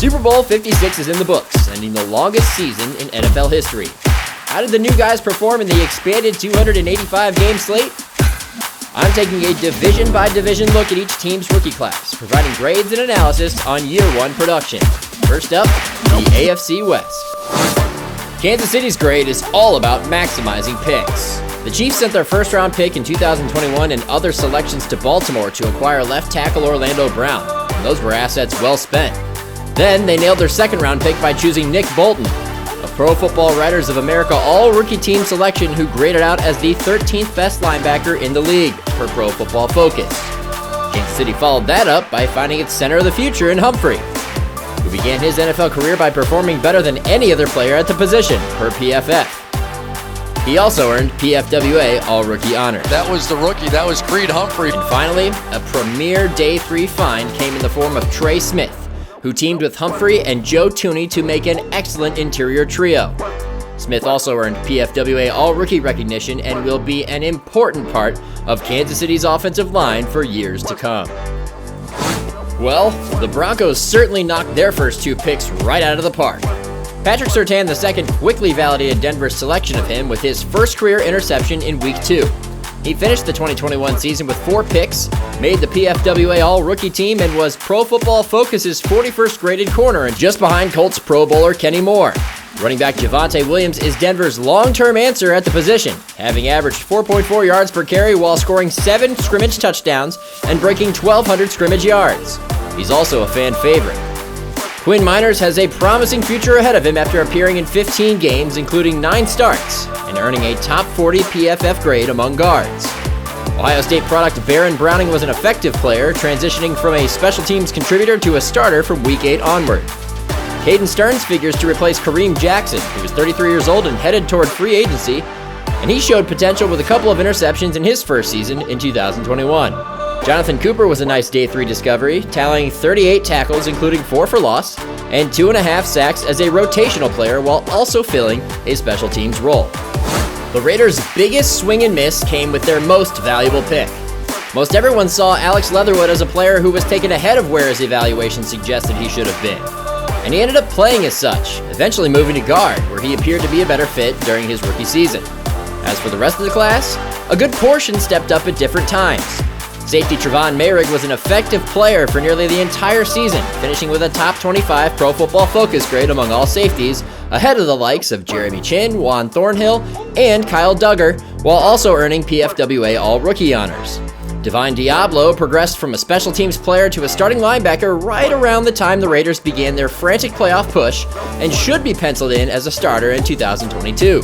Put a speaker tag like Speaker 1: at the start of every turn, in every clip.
Speaker 1: Super Bowl 56 is in the books, ending the longest season in NFL history. How did the new guys perform in the expanded 285-game slate? I'm taking a division-by-division look at each team's rookie class, providing grades and analysis on year one production. First up, the AFC West. Kansas City's grade is all about maximizing picks. The Chiefs sent their first-round pick in 2021 and other selections to Baltimore to acquire left tackle Orlando Brown, and those were assets well spent. Then they nailed their second-round pick by choosing Nick Bolton, a Pro Football Writers of America all-rookie team selection who graded out as the 13th best linebacker in the league per Pro Football Focus. Kansas City followed that up by finding its center of the future in Humphrey, who began his NFL career by performing better than any other player at the position per PFF. He also earned PFWA All-Rookie honors.
Speaker 2: That was the rookie. That was Creed Humphrey.
Speaker 1: And finally, a premier Day 3 find came in the form of Trey Smith, who teamed with Humphrey and Joe Tooney to make an excellent interior trio. Smith also earned PFWA All-Rookie recognition and will be an important part of Kansas City's offensive line for years to come. Well, the Broncos certainly knocked their first two picks right out of the park. Patrick Surtain II quickly validated Denver's selection of him with his first career interception in Week 2. He finished the 2021 season with 4 picks, made the PFWA All-Rookie team, and was Pro Football Focus's 41st graded corner and just behind Colts Pro Bowler Kenny Moore. Running back Javonte Williams is Denver's long-term answer at the position, having averaged 4.4 yards per carry while scoring 7 scrimmage touchdowns and breaking 1,200 scrimmage yards. He's also a fan favorite. Quinn Miners has a promising future ahead of him after appearing in 15 games, including 9 starts, and earning a top 40 PFF grade among guards. Ohio State product Baron Browning was an effective player, transitioning from a special teams contributor to a starter from Week 8 onward. Caden Stearns figures to replace Kareem Jackson, who was 33 years old and headed toward free agency, and he showed potential with a couple of interceptions in his first season in 2021. Jonathan Cooper was a nice Day 3 discovery, tallying 38 tackles, including 4 for loss, and 2.5 sacks as a rotational player while also filling a special teams role. The Raiders' biggest swing and miss came with their most valuable pick. Most everyone saw Alex Leatherwood as a player who was taken ahead of where his evaluation suggested he should have been, and he ended up playing as such, eventually moving to guard, where he appeared to be a better fit during his rookie season. As for the rest of the class, a good portion stepped up at different times. Safety Trevon Mayrig was an effective player for nearly the entire season, finishing with a top 25 Pro Football Focus grade among all safeties, ahead of the likes of Jeremy Chinn, Juan Thornhill, and Kyle Duggar, while also earning PFWA All-Rookie honors. Divine Diablo progressed from a special teams player to a starting linebacker right around the time the Raiders began their frantic playoff push and should be penciled in as a starter in 2022.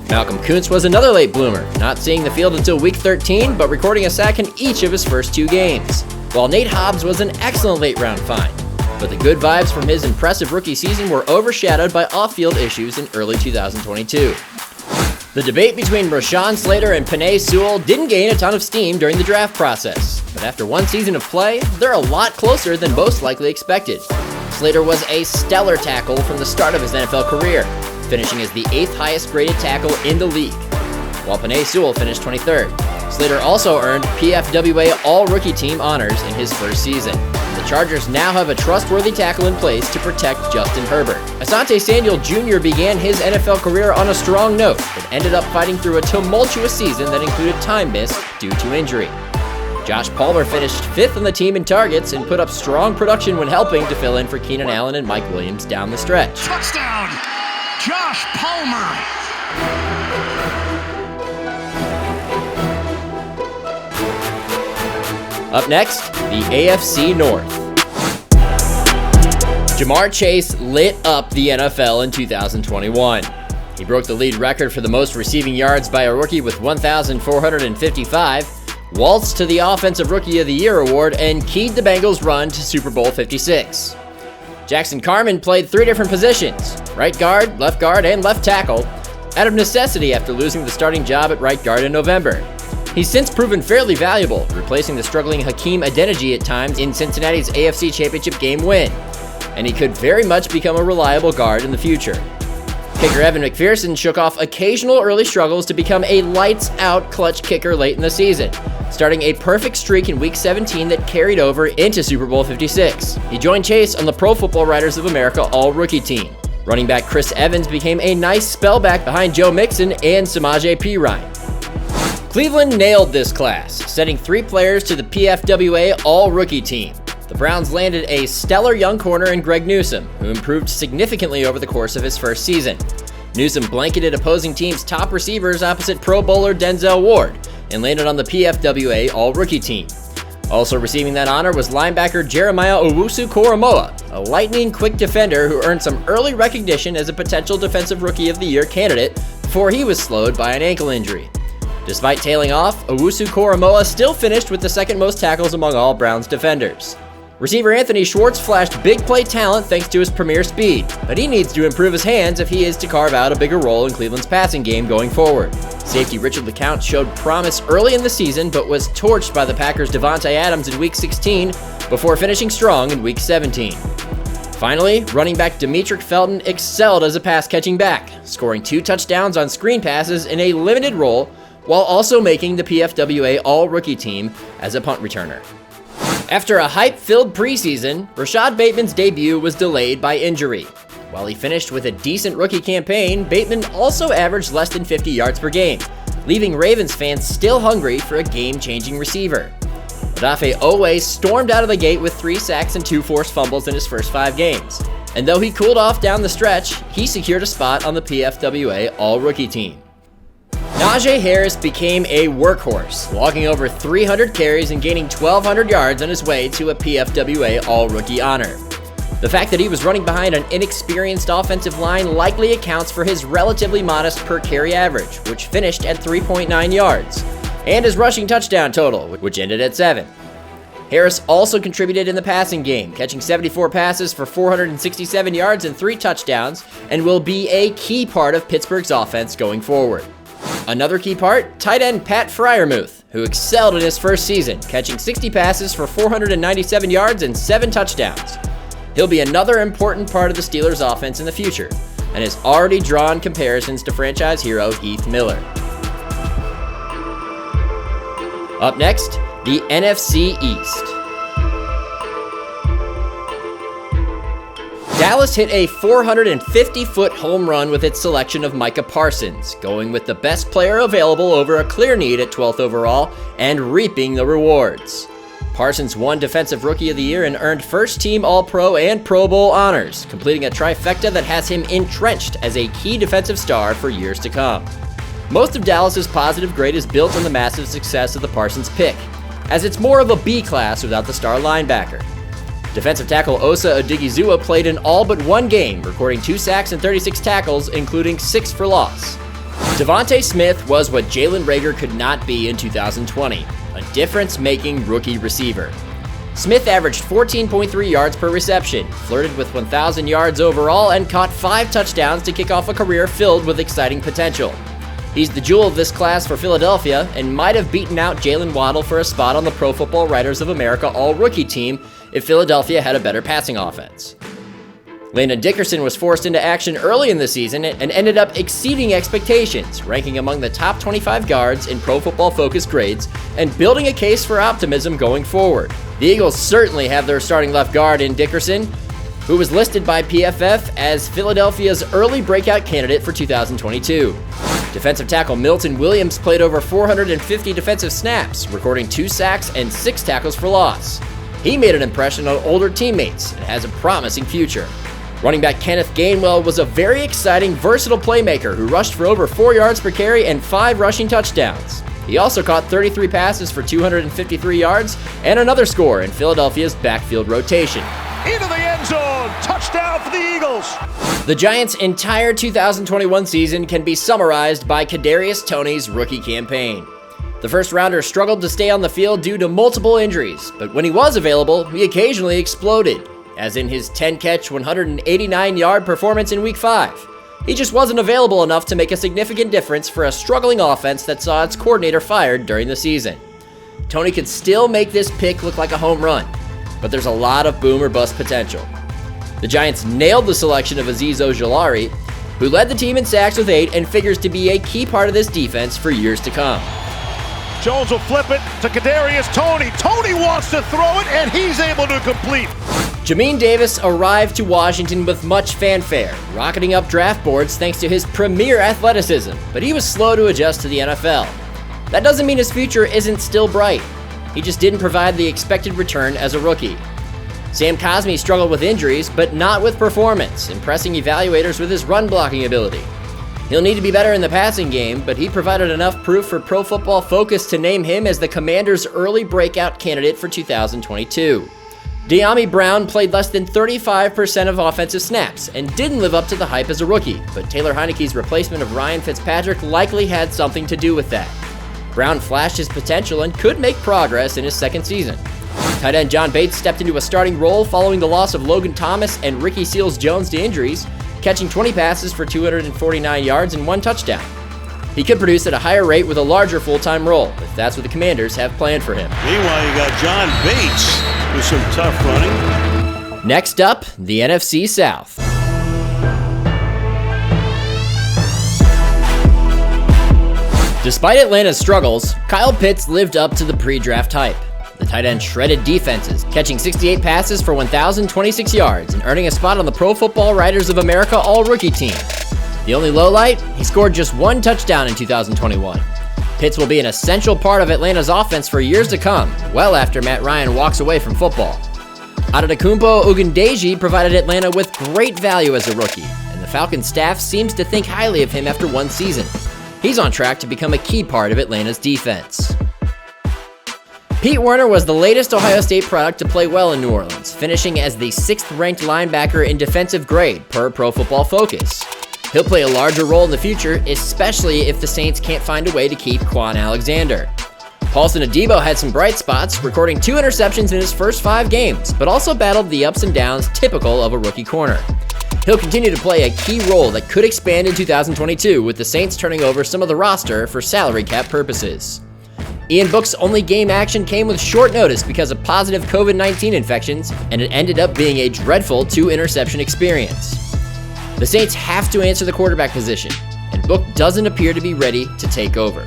Speaker 1: Malcolm Kuntz was another late bloomer, not seeing the field until Week 13, but recording a sack in each of his first 2 games. While Nate Hobbs was an excellent late-round find, but the good vibes from his impressive rookie season were overshadowed by off-field issues in early 2022. The debate between Rashawn Slater and Penei Sewell didn't gain a ton of steam during the draft process, but after one season of play, they're a lot closer than most likely expected. Slater was a stellar tackle from the start of his NFL career, finishing as the 8th highest graded tackle in the league, while Penei Sewell finished 23rd. Slater also earned PFWA All-Rookie Team honors in his first season. The Chargers now have a trustworthy tackle in place to protect Justin Herbert. Asante Samuel Jr. began his NFL career on a strong note, but ended up fighting through a tumultuous season that included time missed due to injury. Josh Palmer finished 5th on the team in targets and put up strong production when helping to fill in for Keenan Allen and Mike Williams down the stretch.
Speaker 3: Touchdown, Josh Palmer!
Speaker 1: Up next, the AFC North. Jamar Chase lit up the NFL in 2021. He broke the league record for the most receiving yards by a rookie with 1,455, waltzed to the Offensive Rookie of the Year award, and keyed the Bengals' run to Super Bowl 56. Jackson Carman played 3 different positions, right guard, left guard, and left tackle, out of necessity after losing the starting job at right guard in November. He's since proven fairly valuable, replacing the struggling Hakeem Adeniji at times in Cincinnati's AFC Championship game win, and he could very much become a reliable guard in the future. Kicker Evan McPherson shook off occasional early struggles to become a lights-out clutch kicker late in the season, starting a perfect streak in Week 17 that carried over into Super Bowl 56. He joined Chase on the Pro Football Writers of America All-Rookie team. Running back Chris Evans became a nice spell back behind Joe Mixon and Samaje Perine. Cleveland nailed this class, sending 3 players to the PFWA All-Rookie team. The Browns landed a stellar young corner in Greg Newsome, who improved significantly over the course of his first season. Newsome blanketed opposing teams' top receivers opposite Pro Bowler Denzel Ward and landed on the PFWA All-Rookie team. Also receiving that honor was linebacker Jeremiah Owusu-Koramoah, a lightning-quick defender who earned some early recognition as a potential Defensive Rookie of the Year candidate before he was slowed by an ankle injury. Despite tailing off, Owusu-Koramoah still finished with the second most tackles among all Browns defenders. Receiver Anthony Schwartz flashed big play talent thanks to his premier speed, but he needs to improve his hands if he is to carve out a bigger role in Cleveland's passing game going forward. Safety Richard LeCounte showed promise early in the season, but was torched by the Packers' Devontae Adams in Week 16 before finishing strong in Week 17. Finally, running back Demetric Felton excelled as a pass-catching back, scoring 2 touchdowns on screen passes in a limited role, while also making the PFWA All-Rookie team as a punt returner. After a hype-filled preseason, Rashad Bateman's debut was delayed by injury. While he finished with a decent rookie campaign, Bateman also averaged less than 50 yards per game, leaving Ravens fans still hungry for a game-changing receiver. Odafe Oweh stormed out of the gate with 3 sacks and 2 forced fumbles in his first 5 games. And though he cooled off down the stretch, he secured a spot on the PFWA All-Rookie team. Najee Harris became a workhorse, logging over 300 carries and gaining 1,200 yards on his way to a PFWA All-Rookie honor. The fact that he was running behind an inexperienced offensive line likely accounts for his relatively modest per-carry average, which finished at 3.9 yards, and his rushing touchdown total, which ended at 7. Harris also contributed in the passing game, catching 74 passes for 467 yards and 3 touchdowns, and will be a key part of Pittsburgh's offense going forward. Another key part, tight end Pat Freiermuth, who excelled in his first season, catching 60 passes for 497 yards and 7 touchdowns. He'll be another important part of the Steelers' offense in the future, and has already drawn comparisons to franchise hero Heath Miller. Up next, the NFC East. Dallas hit a 450-foot home run with its selection of Micah Parsons, going with the best player available over a clear need at 12th overall and reaping the rewards. Parsons won Defensive Rookie of the Year and earned first-team All-Pro and Pro Bowl honors, completing a trifecta that has him entrenched as a key defensive star for years to come. Most of Dallas's positive grade is built on the massive success of the Parsons pick, as it's more of a B class without the star linebacker. Defensive tackle Osa Odigizua played in all but 1 game, recording 2 sacks and 36 tackles, including 6 for loss. Devontae Smith was what Jalen Reagor could not be in 2020, a difference-making rookie receiver. Smith averaged 14.3 yards per reception, flirted with 1,000 yards overall, and caught 5 touchdowns to kick off a career filled with exciting potential. He's the jewel of this class for Philadelphia and might have beaten out Jalen Waddle for a spot on the Pro Football Writers of America All-Rookie team if Philadelphia had a better passing offense. Landon Dickerson was forced into action early in the season and ended up exceeding expectations, ranking among the top 25 guards in Pro Football Focus grades and building a case for optimism going forward. The Eagles certainly have their starting left guard in Dickerson, who was listed by PFF as Philadelphia's early breakout candidate for 2022. Defensive tackle Milton Williams played over 450 defensive snaps, recording 2 sacks and 6 tackles for loss. He made an impression on older teammates and has a promising future. Running back Kenneth Gainwell was a very exciting, versatile playmaker who rushed for over 4 yards per carry and 5 rushing touchdowns. He also caught 33 passes for 253 yards and another score in Philadelphia's backfield rotation.
Speaker 3: Into the end zone, touchdown for the Eagles.
Speaker 1: The Giants' entire 2021 season can be summarized by Kadarius Toney's rookie campaign. The first-rounder struggled to stay on the field due to multiple injuries, but when he was available, he occasionally exploded, as in his 10-catch, 189-yard performance in Week 5. He just wasn't available enough to make a significant difference for a struggling offense that saw its coordinator fired during the season. Toney could still make this pick look like a home run, but there's a lot of boom or bust potential. The Giants nailed the selection of Azeez Ojulari, who led the team in sacks with 8 and figures to be a key part of this defense for years to come.
Speaker 3: Jones will flip it to Kadarius Toney. Toney wants to throw it, and he's able to complete.
Speaker 1: Jamin Davis arrived to Washington with much fanfare, rocketing up draft boards thanks to his premier athleticism, but he was slow to adjust to the NFL. That doesn't mean his future isn't still bright. He just didn't provide the expected return as a rookie. Sam Cosmi struggled with injuries, but not with performance, impressing evaluators with his run-blocking ability. He'll need to be better in the passing game, but he provided enough proof for Pro Football Focus to name him as the Commanders' early breakout candidate for 2022. De'Ami Brown played less than 35% of offensive snaps and didn't live up to the hype as a rookie, but Taylor Heineke's replacement of Ryan Fitzpatrick likely had something to do with that. Brown flashed his potential and could make progress in his second season. Tight end John Bates stepped into a starting role following the loss of Logan Thomas and Ricky Seals-Jones to injuries, catching 20 passes for 249 yards and 1 touchdown. He could produce at a higher rate with a larger full-time role, if that's what the Commanders have planned for him.
Speaker 4: Meanwhile, you got John Bates with some tough running.
Speaker 1: Next up, the NFC South. Despite Atlanta's struggles, Kyle Pitts lived up to the pre-draft hype. The tight end shredded defenses, catching 68 passes for 1,026 yards and earning a spot on the Pro Football Writers of America All-Rookie team. The only lowlight? He scored just 1 touchdown in 2021. Pitts will be an essential part of Atlanta's offense for years to come, well after Matt Ryan walks away from football. Adetokunbo Ogundeji provided Atlanta with great value as a rookie, and the Falcons staff seems to think highly of him after 1 season. He's on track to become a key part of Atlanta's defense. Pete Werner was the latest Ohio State product to play well in New Orleans, finishing as the 6th-ranked linebacker in defensive grade per Pro Football Focus. He'll play a larger role in the future, especially if the Saints can't find a way to keep Quan Alexander. Paulson Adebo had some bright spots, recording 2 interceptions in his first 5 games, but also battled the ups and downs typical of a rookie corner. He'll continue to play a key role that could expand in 2022, with the Saints turning over some of the roster for salary cap purposes. Ian Book's only game action came with short notice because of positive COVID-19 infections, and it ended up being a dreadful 2-interception experience. The Saints have to answer the quarterback position, and Book doesn't appear to be ready to take over.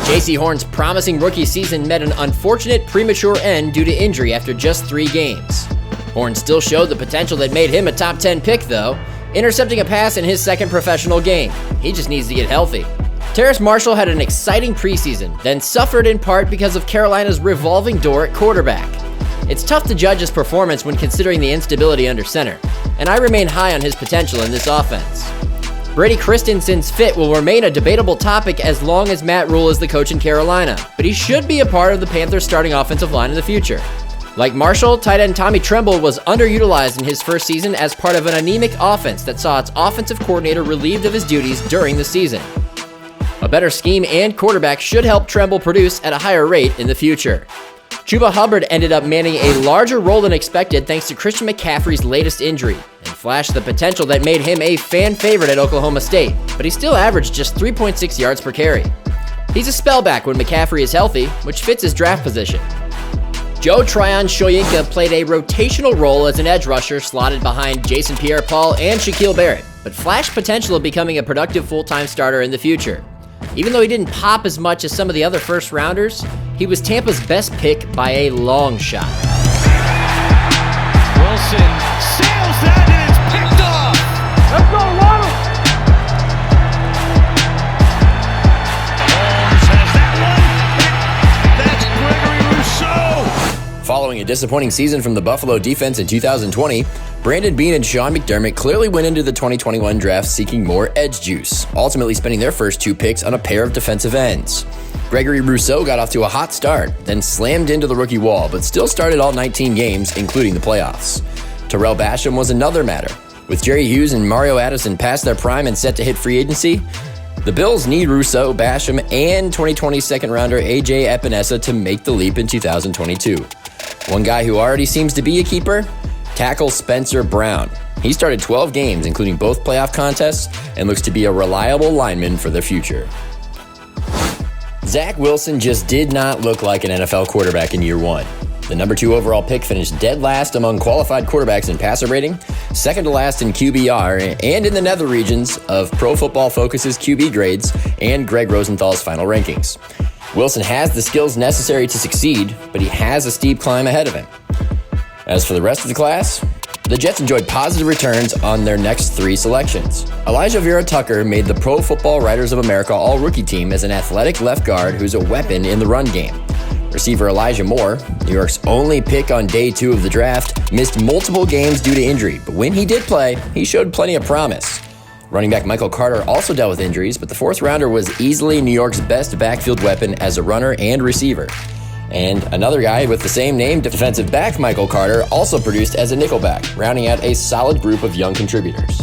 Speaker 1: J.C. Horn's promising rookie season met an unfortunate premature end due to injury after just 3 games. Horn still showed the potential that made him a top 10 pick though, intercepting a pass in his second professional game. He just needs to get healthy. Terrace Marshall had an exciting preseason, then suffered in part because of Carolina's revolving door at quarterback. It's tough to judge his performance when considering the instability under center, and I remain high on his potential in this offense. Brady Christensen's fit will remain a debatable topic as long as Matt Rule is the coach in Carolina, but he should be a part of the Panthers' starting offensive line in the future. Like Marshall, tight end Tommy Tremble was underutilized in his first season as part of an anemic offense that saw its offensive coordinator relieved of his duties during the season. A better scheme and quarterback should help Tremble produce at a higher rate in the future. Chuba Hubbard ended up manning a larger role than expected thanks to Christian McCaffrey's latest injury, and flashed the potential that made him a fan favorite at Oklahoma State, but he still averaged just 3.6 yards per carry. He's a spellback when McCaffrey is healthy, which fits his draft position. Joe Tryon-Shoyinka played a rotational role as an edge rusher slotted behind Jason Pierre-Paul and Shaquille Barrett, but flashed potential of becoming a productive full-time starter in the future. Even though he didn't pop as much as some of the other first-rounders, he was Tampa's best pick by a long shot.
Speaker 3: Wilson sails that and it's picked off. Let's go, Waddle. Holmes has that one. That's Gregory Rousseau.
Speaker 1: Following a disappointing season from the Buffalo defense in 2020, Brandon Beane and Sean McDermott clearly went into the 2021 draft seeking more edge juice, ultimately spending their first 2 picks on a pair of defensive ends. Gregory Rousseau got off to a hot start, then slammed into the rookie wall, but still started all 19 games, including the playoffs. Terrell Basham was another matter. With Jerry Hughes and Mario Addison past their prime and set to hit free agency, the Bills need Rousseau, Basham, and 2020 second-rounder A.J. Epinesa to make the leap in 2022. One guy who already seems to be a keeper? Tackle Spencer Brown. He started 12 games, including both playoff contests, and looks to be a reliable lineman for the future. Zach Wilson just did not look like an NFL quarterback in year 1. The number 2 overall pick finished dead last among qualified quarterbacks in passer rating, second to last in QBR, and in the nether regions of Pro Football Focus's QB grades and Greg Rosenthal's final rankings. Wilson has the skills necessary to succeed, but he has a steep climb ahead of him. As for the rest of the class, the Jets enjoyed positive returns on their next 3 selections. Elijah Vera Tucker made the Pro Football Writers of America All-Rookie team as an athletic left guard who's a weapon in the run game. Receiver Elijah Moore, New York's only pick on day 2 of the draft, missed multiple games due to injury, but when he did play, he showed plenty of promise. Running back Michael Carter also dealt with injuries, but the 4th rounder was easily New York's best backfield weapon as a runner and receiver. And another guy with the same name, defensive back Michael Carter, also produced as a nickelback, rounding out a solid group of young contributors.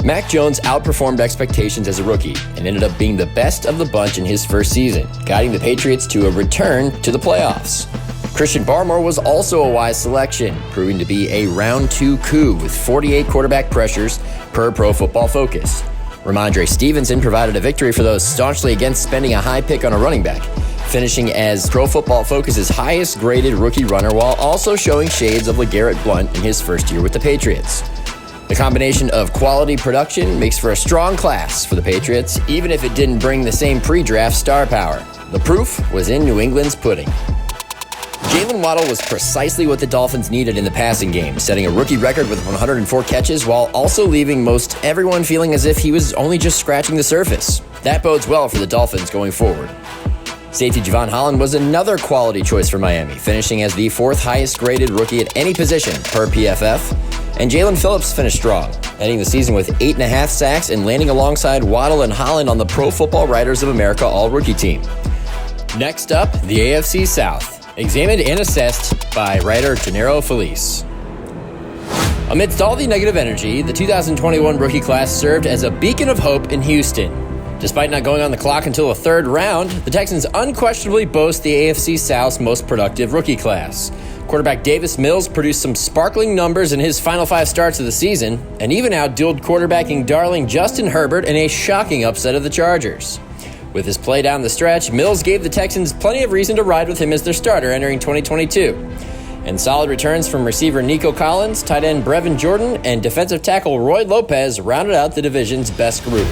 Speaker 1: Mac Jones outperformed expectations as a rookie and ended up being the best of the bunch in his first season, guiding the Patriots to a return to the playoffs. Christian Barmore was also a wise selection, proving to be a round 2 coup with 48 quarterback pressures per Pro Football Focus. Ramondre Stevenson provided a victory for those staunchly against spending a high pick on a running back, finishing as Pro Football Focus's highest graded rookie runner while also showing shades of LeGarrette Blount in his first year with the Patriots. The combination of quality production makes for a strong class for the Patriots, even if it didn't bring the same pre-draft star power. The proof was in New England's pudding. Jalen Waddle was precisely what the Dolphins needed in the passing game, setting a rookie record with 104 catches while also leaving most everyone feeling as if he was only just scratching the surface. That bodes well for the Dolphins going forward. Safety Javon Holland was another quality choice for Miami, finishing as the 4th highest graded rookie at any position per PFF, and Jalen Phillips finished strong, ending the season with 8.5 sacks and landing alongside Waddle and Holland on the Pro Football Writers of America All-Rookie team. Next up, the AFC South, examined and assessed by writer Gennaro Felice. Amidst all the negative energy, the 2021 rookie class served as a beacon of hope in Houston. Despite not going on the clock until the 3rd round, the Texans unquestionably boast the AFC South's most productive rookie class. Quarterback Davis Mills produced some sparkling numbers in his final 5 starts of the season, and even outdueled quarterbacking darling Justin Herbert in a shocking upset of the Chargers. With his play down the stretch, Mills gave the Texans plenty of reason to ride with him as their starter entering 2022. And solid returns from receiver Nico Collins, tight end Brevin Jordan, and defensive tackle Roy Lopez rounded out the division's best group.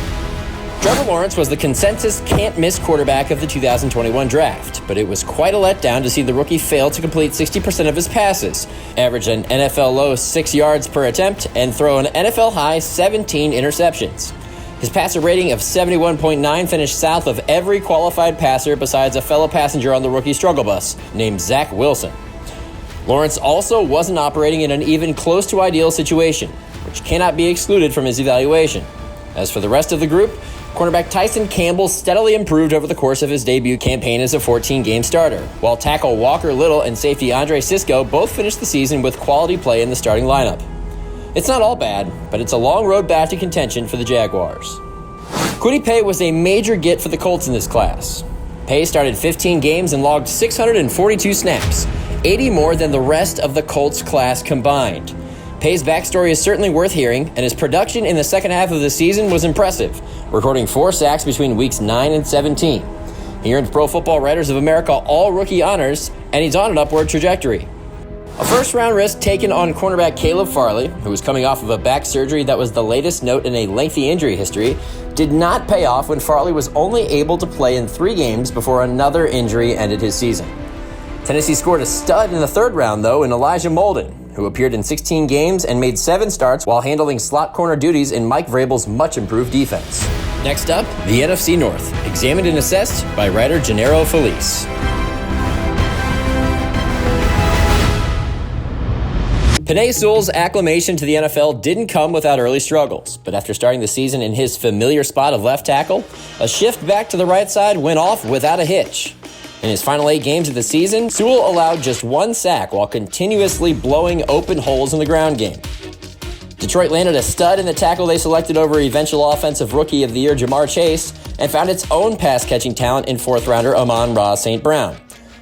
Speaker 1: Trevor Lawrence was the consensus can't-miss quarterback of the 2021 draft, but it was quite a letdown to see the rookie fail to complete 60% of his passes, average an NFL-low 6 yards per attempt, and throw an NFL-high 17 interceptions. His passer rating of 71.9 finished south of every qualified passer besides a fellow passenger on the rookie struggle bus named Zach Wilson. Lawrence also wasn't operating in an even close to ideal situation, which cannot be excluded from his evaluation. As for the rest of the group, cornerback Tyson Campbell steadily improved over the course of his debut campaign as a 14-game starter, while tackle Walker Little and safety Andre Sisco both finished the season with quality play in the starting lineup. It's not all bad, but it's a long road back to contention for the Jaguars. Kwity Paye was a major get for the Colts in this class. Paye started 15 games and logged 642 snaps, 80 more than the rest of the Colts class combined. Paye's backstory is certainly worth hearing, and his production in the second half of the season was impressive, recording 4 sacks between weeks 9 and 17. He earned Pro Football Writers of America All-Rookie honors, and he's on an upward trajectory. A first-round risk taken on cornerback Caleb Farley, who was coming off of a back surgery that was the latest note in a lengthy injury history, did not pay off when Farley was only able to play in 3 games before another injury ended his season. Tennessee scored a stud in the 3rd round, though, in Elijah Molden, who appeared in 16 games and made 7 starts while handling slot corner duties in Mike Vrabel's much-improved defense. Next up, the NFC North, examined and assessed by writer Gennaro Felice. Penei Sewell's acclamation to the NFL didn't come without early struggles, but after starting the season in his familiar spot of left tackle, a shift back to the right side went off without a hitch. In his final 8 games of the season, Sewell allowed just 1 sack while continuously blowing open holes in the ground game. Detroit landed a stud in the tackle they selected over eventual Offensive Rookie of the Year Jamar Chase and found its own pass-catching talent in 4th-rounder Amon-Ra St. Brown,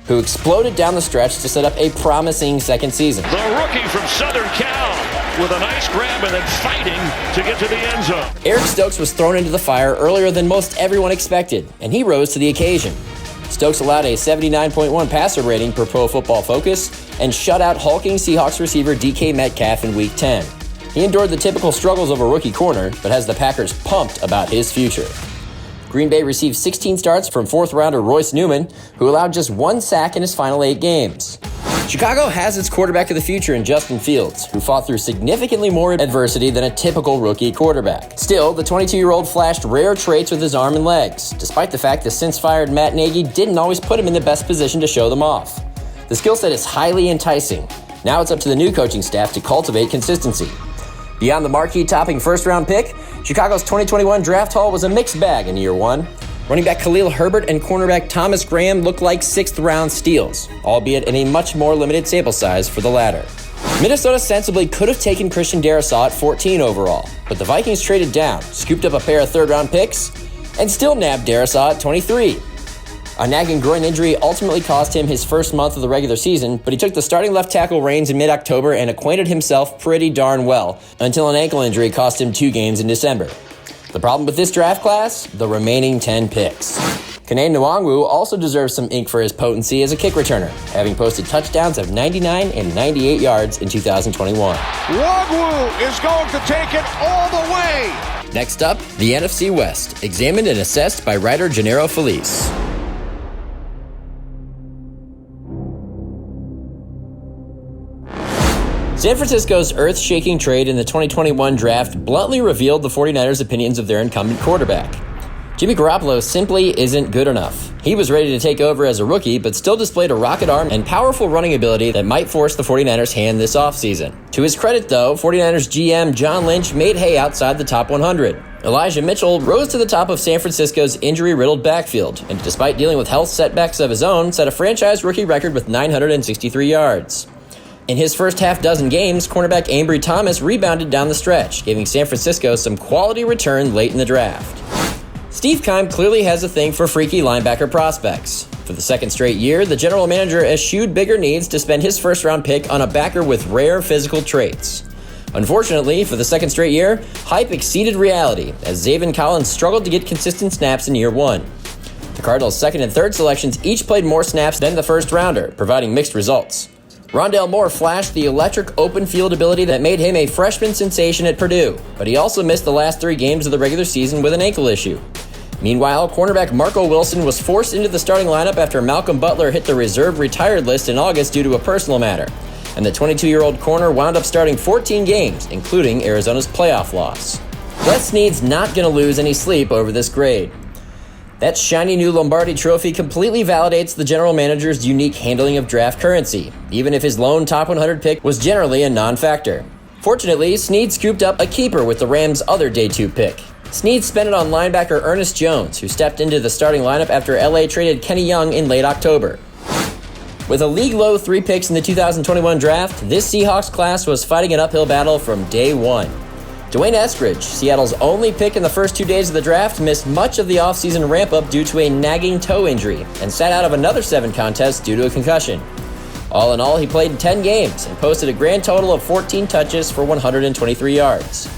Speaker 1: who exploded down the stretch to set up a promising second season.
Speaker 3: The rookie from Southern Cal with a nice grab and then fighting to get to the end zone.
Speaker 1: Eric Stokes was thrown into the fire earlier than most everyone expected, and he rose to the occasion. Stokes allowed a 79.1 passer rating per Pro Football Focus and shut out hulking Seahawks receiver DK Metcalf in Week 10. He endured the typical struggles of a rookie corner, but has the Packers pumped about his future. Green Bay received 16 starts from fourth-rounder Royce Newman, who allowed just 1 sack in his final 8 games. Chicago has its quarterback of the future in Justin Fields, who fought through significantly more adversity than a typical rookie quarterback. Still, the 22-year-old flashed rare traits with his arm and legs, despite the fact the since-fired Matt Nagy didn't always put him in the best position to show them off. The skill set is highly enticing. Now it's up to the new coaching staff to cultivate consistency. Beyond the marquee-topping first-round pick, Chicago's 2021 draft haul was a mixed bag in year 1. Running back Khalil Herbert and cornerback Thomas Graham looked like 6th-round steals, albeit in a much more limited sample size for the latter. Minnesota sensibly could have taken Christian Darrisaw at 14 overall, but the Vikings traded down, scooped up a pair of 3rd-round picks, and still nabbed Darrisaw at 23. A nagging groin injury ultimately cost him his first month of the regular season, but he took the starting left tackle reins in mid-October and acquainted himself pretty darn well, until an ankle injury cost him 2 games in December. The problem with this draft class? The remaining 10 picks. Kene Nwangwu also deserves some ink for his potency as a kick returner, having posted touchdowns of 99 and 98 yards in 2021.
Speaker 3: Nwangwu is going to take it all the way.
Speaker 1: Next up, the NFC West, examined and assessed by writer Gennaro Felice. San Francisco's earth-shaking trade in the 2021 draft bluntly revealed the 49ers' opinions of their incumbent quarterback. Jimmy Garoppolo simply isn't good enough. He was ready to take over as a rookie, but still displayed a rocket arm and powerful running ability that might force the 49ers' hand this offseason. To his credit, though, 49ers GM John Lynch made hay outside the top 100. Elijah Mitchell rose to the top of San Francisco's injury-riddled backfield, and despite dealing with health setbacks of his own, set a franchise rookie record with 963 yards. In his first half-dozen games, cornerback Ambry Thomas rebounded down the stretch, giving San Francisco some quality return late in the draft. Steve Keim clearly has a thing for freaky linebacker prospects. For the 2nd straight year, the general manager eschewed bigger needs to spend his first-round pick on a backer with rare physical traits. Unfortunately, for the 2nd straight year, hype exceeded reality, as Zaven Collins struggled to get consistent snaps in year 1. The Cardinals' 2nd and 3rd selections each played more snaps than the first-rounder, providing mixed results. Rondale Moore flashed the electric open field ability that made him a freshman sensation at Purdue, but he also missed the last 3 games of the regular season with an ankle issue. Meanwhile, cornerback Marco Wilson was forced into the starting lineup after Malcolm Butler hit the reserve retired list in August due to a personal matter, and the 22-year-old corner wound up starting 14 games, including Arizona's playoff loss. Les Snead's not going to lose any sleep over this grade. That shiny new Lombardi trophy completely validates the general manager's unique handling of draft currency, even if his lone top 100 pick was generally a non-factor. Fortunately, Snead scooped up a keeper with the Rams' other day 2 pick. Snead spent it on linebacker Ernest Jones, who stepped into the starting lineup after LA traded Kenny Young in late October. With a league-low 3 picks in the 2021 draft, this Seahawks class was fighting an uphill battle from day 1. Dwayne Eskridge, Seattle's only pick in the first 2 days of the draft, missed much of the offseason ramp-up due to a nagging toe injury and sat out of another 7 contests due to a concussion. All in all, he played 10 games and posted a grand total of 14 touches for 123 yards.